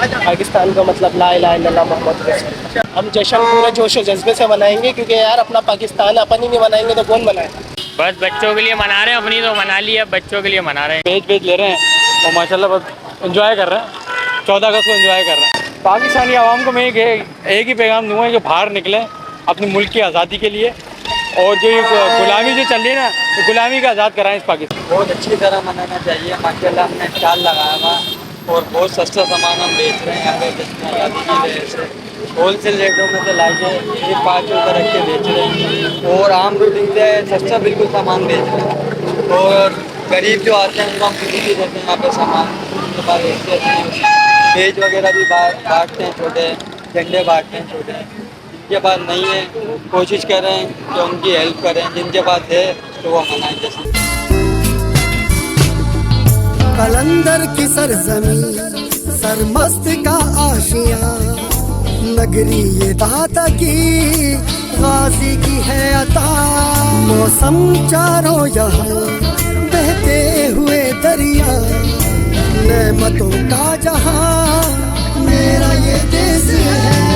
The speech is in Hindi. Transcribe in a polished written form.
पाकिस्तान का मतलब ला इलाहा इल्लल्लाह मोहम्मद रसूलुल्लाह। हम जश्न पूरे जोश और जज्बे से मनाएंगे, क्योंकि यार अपना पाकिस्तान अपन ही नहीं मनाएंगे तो कौन मनाए। बस बच्चों के लिए मना रहे हैं, अपनी तो मना ली, अब बच्चों के लिए मना रहे हैं। पेज ले रहे हैं और माशाल्लाह बस एंजॉय कर रहे हैं। 14 अगस्त को एंजॉय कर रहे हैं। पाकिस्तानी आवाम को मैं एक ही पैगाम दूंगा कि बाहर निकलें अपने मुल्क की आज़ादी के लिए, और जो ये गुलामी जो चल रही है ना, तो गुलामी का आज़ाद कराएं इस पाकिस्तान। बहुत अच्छी तरह मनाना चाहिए। माशाल्लाह हमने स्टॉल लगाया हुआ और बहुत सस्ता सामान हम बेच रहे हैं यहाँ पे, जिसमें आज़ादी की वजह से होलसेल रेटों में से लाके 1-5 रख के बेच रहे हैं, और आम रोटी से सस्ता बिल्कुल सामान बेच रहे हैं। और गरीब जो आते हैं उनको हम फ्री भी देते हैं यहाँ पे सामान। उनके पास ऐसे पेज वगैरह भी बांटते हैं, छोटे झंडे बांटते हैं छोटे। जिनके पास नहीं है कोशिश करें कि उनकी हेल्प करें, जिनके पास है तो वो मनाएं। जैसे कलंदर की सरजमी सरमस्त का आशिया, नगरी ये दाता की गाजी की है अता। मौसम चारों यहाँ बहते हुए दरिया, नेमतों का जहां मेरा ये देश है।